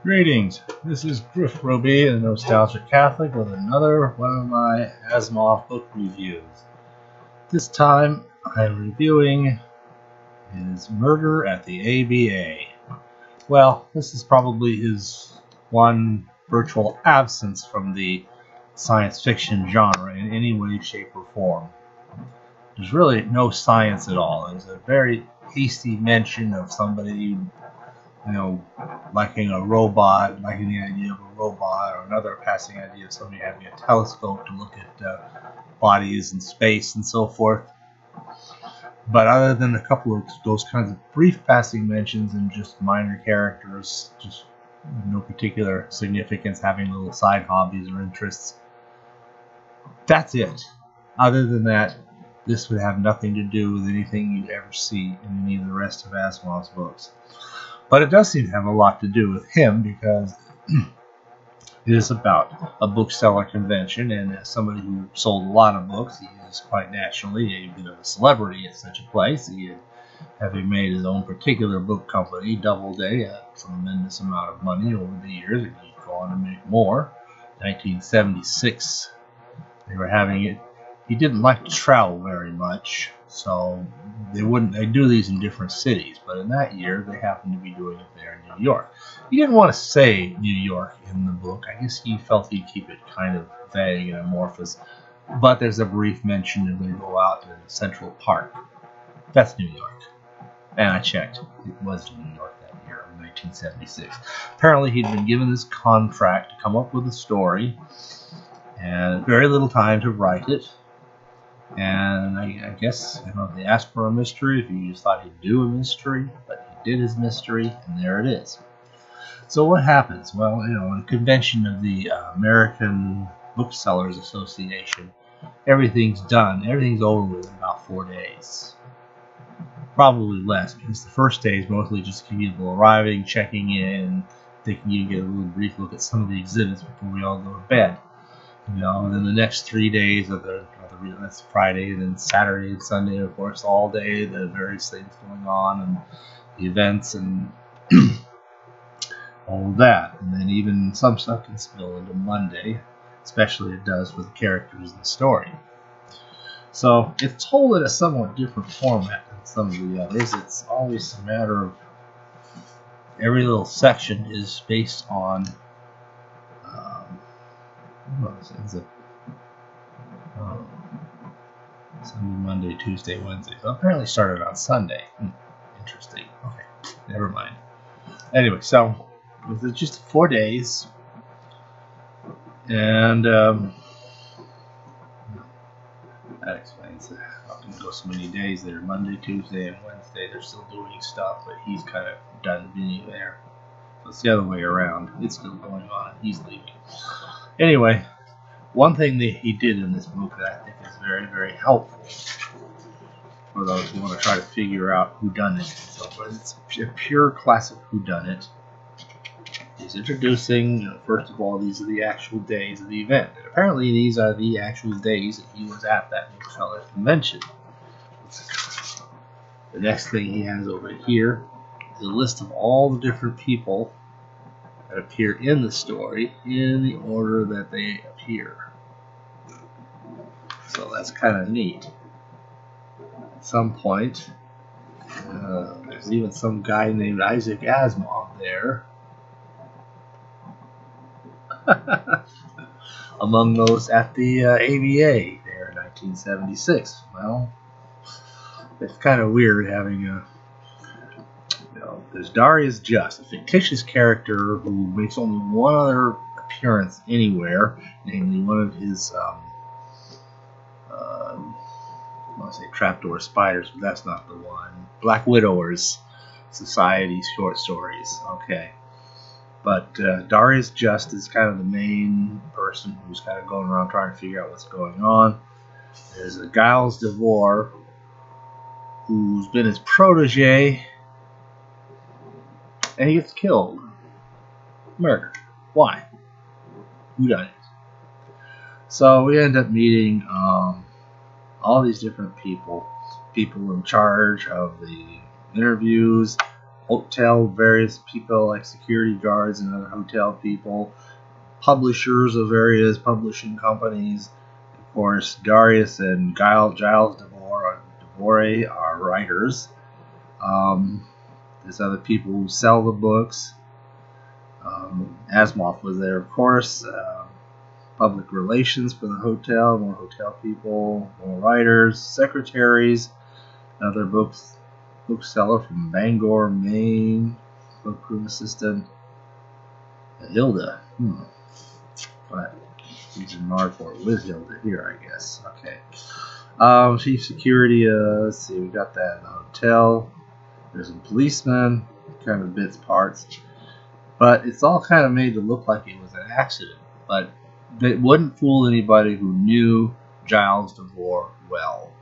Greetings, this is Griff Roby, the Nostalgic Catholic, with another one of my Asimov book reviews. This time I'm reviewing his Murder at the ABA. Well, this is probably his one virtual absence from the science fiction genre in any way, shape, or form. There's really no science at all. There's a very hasty mention of somebody, liking a robot, liking the idea of a robot, or another passing idea of somebody having a telescope to look at bodies in space and so forth. But other than a couple of those kinds of brief passing mentions and just minor characters, just no particular significance, having little side hobbies or interests, that's it. Other than that, this would have nothing to do with anything you'd ever see in any of the rest of Asimov's books. But it does seem to have a lot to do with him, because it is about a bookseller convention, and as somebody who sold a lot of books, he is quite naturally a bit of a celebrity at such a place. He had, having made his own particular book company, Doubleday, a tremendous amount of money over the years, and he'd go on to make more. 1976, they were having it. He didn't like to travel very much, so they do these in different cities, but in that year they happened to be doing it there in New York. He didn't want to say New York in the book. I guess he felt he'd keep it kind of vague and amorphous, but there's a brief mention of they go out to Central Park. That's New York. And I checked. It was New York that year, in 1976. Apparently he'd been given this contract to come up with a story, and very little time to write it. And I guess, they asked for a mystery, if he just thought he'd do a mystery, but he did his mystery, and there it is. So what happens? Well, in a convention of the American Booksellers Association, everything's done. Everything's over with in about 4 days. Probably less, because the first day is mostly just people arriving, checking in, thinking you get a little brief look at some of the exhibits before we all go to bed. And then the next 3 days that's Friday, and then Saturday and Sunday, of course, all day, the various things going on, and the events, and all of that. And then even some stuff can spill into Monday, especially it does for the characters in the story. So it's told in a somewhat different format than some of the others. It's always a matter of every little section is based on Sunday, Monday, Tuesday, Wednesday. So apparently started on Sunday. Interesting. Okay, never mind. Anyway, so it was just 4 days, and that explains how can go so many days there. Monday, Tuesday, and Wednesday they're still doing stuff, but he's kind of done being there. So it's the other way around. It's still going on, and he's leaving. Anyway, one thing that he did in this book that I think is very, very helpful for those who want to try to figure out whodunit and so forth. It's a pure classic whodunit. He's introducing, first of all, these are the actual days of the event. And apparently these are the actual days that he was at that bookseller convention. The next thing he has over here is a list of all the different people that appear in the story in the order that they appear. So that's kind of neat. At some point, there's even some guy named Isaac Asimov there. Among those at the ABA there in 1976. Well, it's kind of weird having there's Darius Just, a fictitious character who makes only one other appearance anywhere, namely one of his, I want to say Trapdoor Spiders, but that's not the one. Black Widowers Society short stories. Okay. But Darius Just is kind of the main person who's kind of going around trying to figure out what's going on. There's a Giles DeVore, who's been his protege, and he gets killed. Murdered. Why? Who done it? So we end up meeting all these different people in charge of the interviews, hotel, various people like security guards and other hotel people, publishers of various publishing companies. Of course, Darius and Giles Devore are writers. There's other people who sell the books. Asimov was there, of course. Public relations for the hotel, more hotel people, more writers, secretaries, another bookseller from Bangor, Maine, bookroom assistant, Hilda. But he's in Nardport with Hilda here, I guess. Okay. Chief security. Let's see, we got that in the hotel. There's a policeman, kind of bits parts, but it's all kind of made to look like it was an accident. But it wouldn't fool anybody who knew Giles Devore well.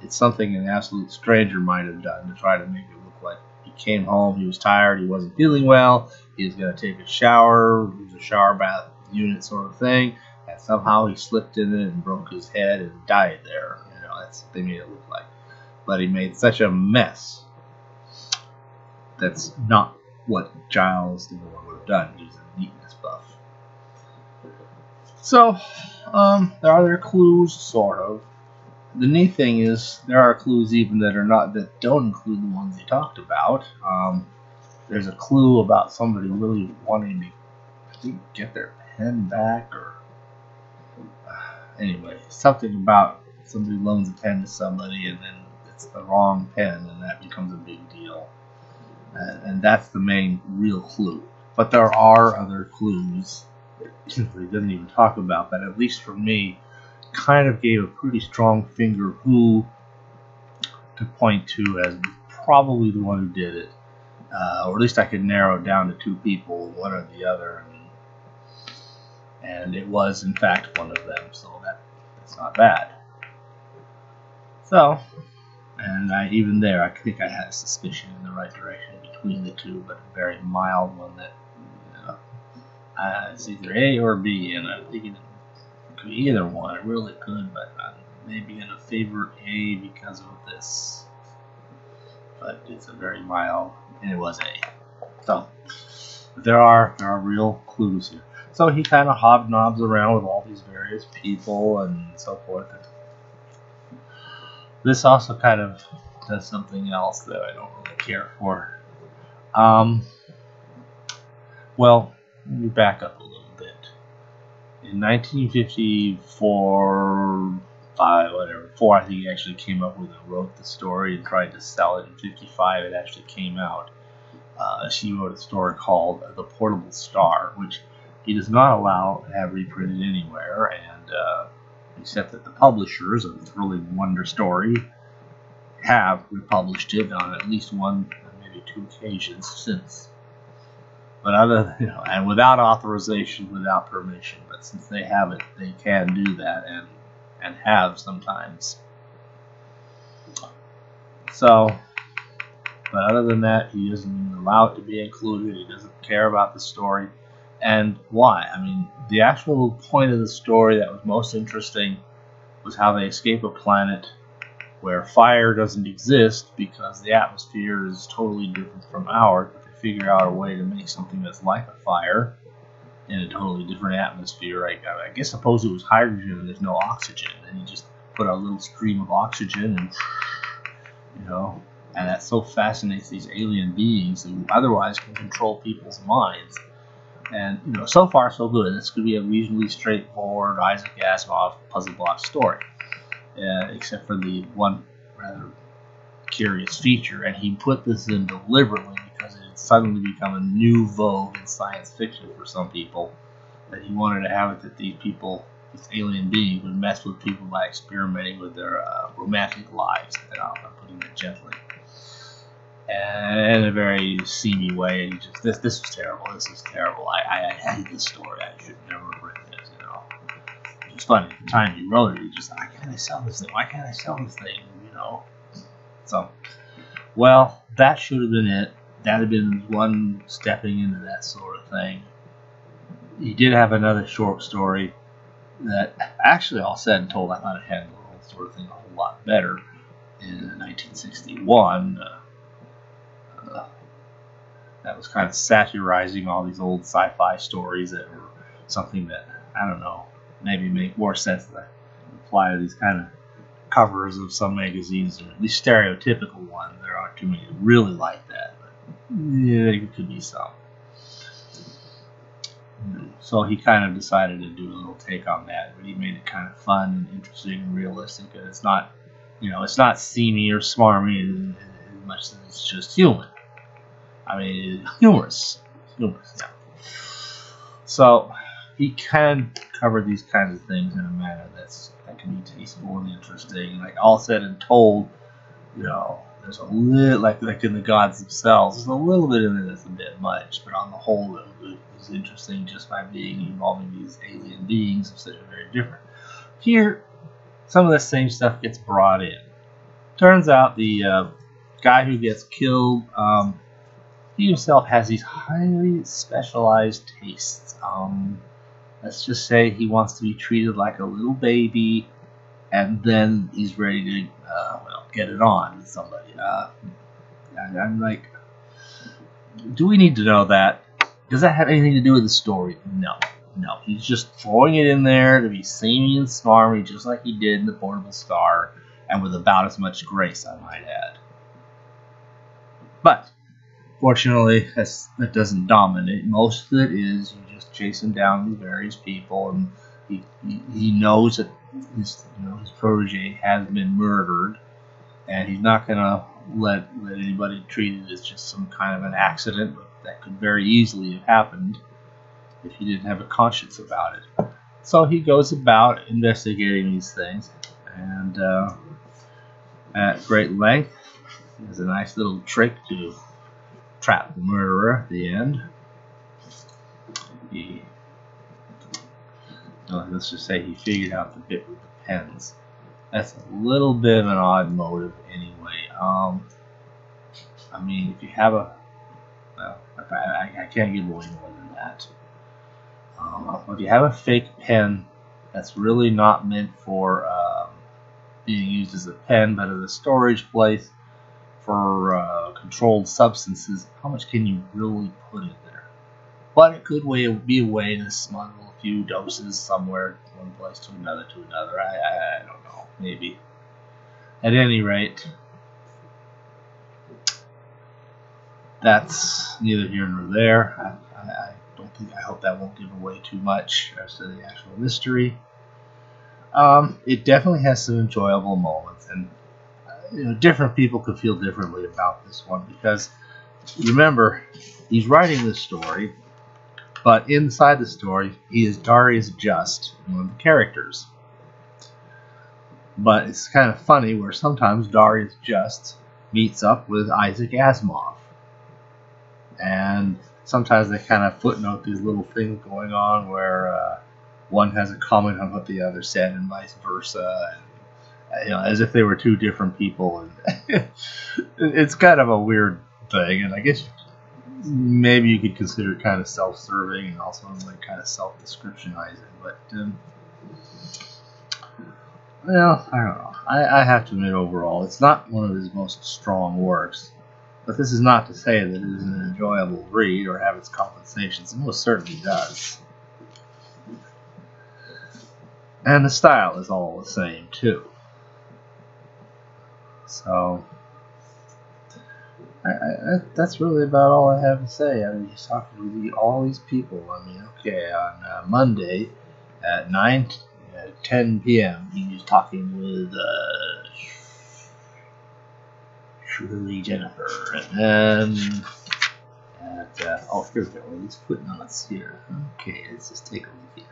It's something an absolute stranger might have done to try to make it look like he came home, he was tired, he wasn't feeling well, he was going to take a shower, it was a shower bath unit sort of thing, and somehow he slipped in it and broke his head and died there. You know, that's what they made it look like. But he made such a mess. That's not what Giles Devore would have done. He was a neatness buff. So, there are clues, sort of. The neat thing is, there are clues even that don't include the ones he talked about. There's a clue about somebody really wanting to, I think, get their pen back, or anyway, something about somebody loans a pen to somebody and then it's the wrong pen, and that becomes a big deal. And that's the main real clue. But there are other clues that he doesn't even talk about, that at least for me kind of gave a pretty strong finger who to point to as probably the one who did it. Or at least I could narrow it down to two people, one or the other. And it was, in fact, one of them, so that's not bad. So, and even there, I think I had a suspicion in the right direction between the two, but a very mild one that, it's either A or B, and I'm thinking it could be either one. It really could, but I'm maybe going to favor A because of this. But it's a very mild, and it was A. So, there are real clues here. So he kind of hobnobs around with all these various people and so forth. This also kind of does something else that I don't really care for. Well, let me back up a little bit. In 1954, 4, I think he actually came up with and wrote the story and tried to sell it. In 55, it actually came out. She wrote a story called The Portable Star, which he does not allow to have reprinted anywhere, and except that the publishers of Thrilling Wonder Story have republished it on at least one, maybe two occasions since. But and without authorization, without permission. But since they have it, they can do that, and have sometimes. So, but other than that, he doesn't even allow it to be included. He doesn't care about the story. And why? I mean, the actual point of the story that was most interesting was how they escape a planet where fire doesn't exist because the atmosphere is totally different from ours. But they figure out a way to make something that's like a fire in a totally different atmosphere. I guess suppose it was hydrogen and there's no oxygen, and you just put a little stream of oxygen, and and that so fascinates these alien beings who otherwise can control people's minds. And, so far so good. This could be a reasonably straightforward Isaac Asimov puzzle block story. Except for the one rather curious feature. And he put this in deliberately because it had suddenly become a new vogue in science fiction for some people. That he wanted to have it that these people, these alien beings, would mess with people by experimenting with their romantic lives. I'm putting it gently. And in a very seamy way, and this was terrible. This is terrible. I hate this story. I should never have written this. It was funny at the time he wrote it. He just, why can't I sell this thing? Why can't I sell this thing? So, well, that should have been it. That had been one stepping into that sort of thing. He did have another short story that, actually, all said and told, I thought it handled the whole sort of thing a whole lot better in 1961. that was kind of satirizing all these old sci-fi stories that were something that, I don't know, maybe make more sense to apply to these kind of covers of some magazines, or at least stereotypical ones. There aren't too many really like that, but yeah, there could be some. So he kind of decided to do a little take on that, but he made it kind of fun and interesting and realistic. And it's not, it's not seamy or smarmy as much as it's just human. I mean, humorous, yeah. So he can cover these kinds of things in a manner that can be tasteful and interesting. Like all said and told, there's a little, like in the gods themselves, there's a little bit in it that's a bit much, but on the whole, it was interesting just by involving these alien beings that are very different. Here, some of the same stuff gets brought in. Turns out the guy who gets killed, he himself has these highly specialized tastes. Let's just say he wants to be treated like a little baby, and then he's ready to get it on with somebody. I'm like, do we need to know that? Does that have anything to do with the story? No. He's just throwing it in there to be samey and smarmy, just like he did in The Portable Star, and with about as much grace, I might add. But fortunately, that doesn't dominate. Most of it is you just chasing down these various people, and he knows that his protege has been murdered, and he's not going to let anybody treat it as just some kind of an accident that could very easily have happened if he didn't have a conscience about it. So he goes about investigating these things, and at great length. There's a nice little trick to trap the murderer at the end. Let's just say he figured out the bit with the pens. That's a little bit of an odd motive anyway. I mean, if you have I can't give away more than that. If you have a fake pen that's really not meant for being used as a pen, but as a storage place for controlled substances, how much can you really put in there? But it could be a way to smuggle a few doses somewhere, one place to another. I don't know, maybe. At any rate, that's neither here nor there. I hope that won't give away too much as to the actual mystery. It definitely has some enjoyable moments, and different people could feel differently about this one, because remember, he's writing this story, but inside the story, he is Darius Just, one of the characters. But it's kind of funny where sometimes Darius Just meets up with Isaac Asimov, and sometimes they kind of footnote these little things going on where one has a comment on what the other said and vice versa, and, as if they were two different people. And it's kind of a weird thing, and I guess maybe you could consider it kind of self-serving and also like kind of self-descriptionizing. But I don't know. I have to admit, overall, it's not one of his most strong works. But this is not to say that it is an enjoyable read or have its compensations. It most certainly does. And the style is all the same, too. So, that's really about all I have to say. I mean, he's talking to all these people. I mean, okay, on Monday at 10 p.m., he's talking with Shirley Jennifer, and then here we go. These footnotes here. Okay, let's just take a look here.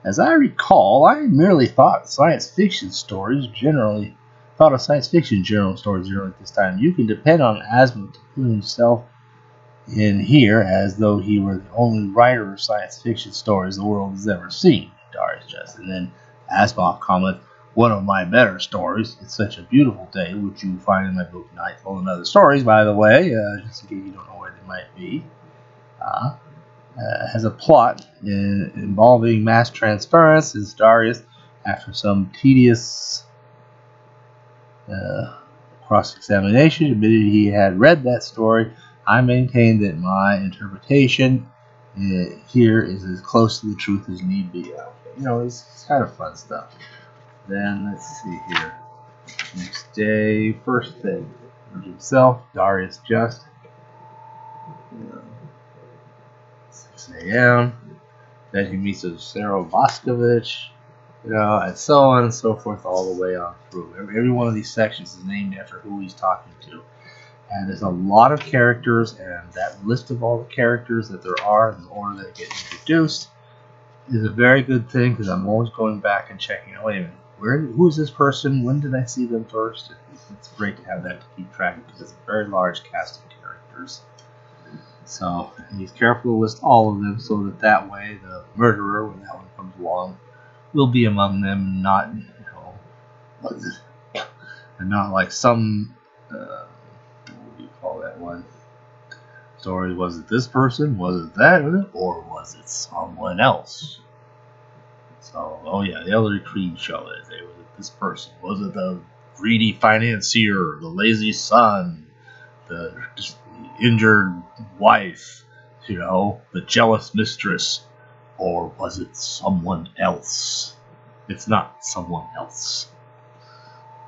As I recall, I merely thought of science fiction stories generally at this time. You can depend on Asimov to put himself in here as though he were the only writer of science fiction stories the world has ever seen. Darius Just, and then Asimov comments, "One of my better stories. It's such a beautiful day, which you find in my book Nightfall and Other Stories, by the way, just in case you don't know where they might be. Has a plot involving mass transference, as Darius, after some tedious cross-examination, admitted he had read that story I maintain that my interpretation here is as close to the truth as need be. You know, it's kind of fun stuff. Then let's see here. Next day, first thing, himself, Darius Just. 6 a.m. Then he meets with Sarah Boscovich, and so on and so forth, all the way on through. Every one of these sections is named after who he's talking to. And there's a lot of characters, and that list of all the characters that there are in the order that get introduced is a very good thing, because I'm always going back and checking, wait a minute, who is this person? When did I see them first? It's great to have that to keep track of, because it's a very large cast of characters. So he's careful to list all of them, so that way the murderer, when that one comes along, will be among them, not, and not like some, what do you call that one? Story, was it this person? Was it that? Or was it someone else? So, oh yeah, the Ellery Creed show, was it this person? Was it the greedy financier, the lazy son, the injured wife, the jealous mistress? Or was it someone else? It's not someone else.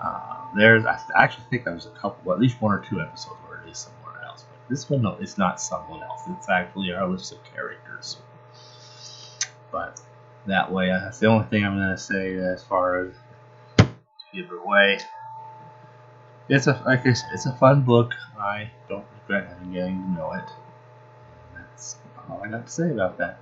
I actually think there was a couple, at least 1 or 2 episodes where it is someone else. But this one, no, it's not someone else. It's actually our list of characters. But that way, that's the only thing I'm going to say as far as to give it away. Like I said, it's a fun book. I don't regret having getting to know it. And that's all I got to say about that.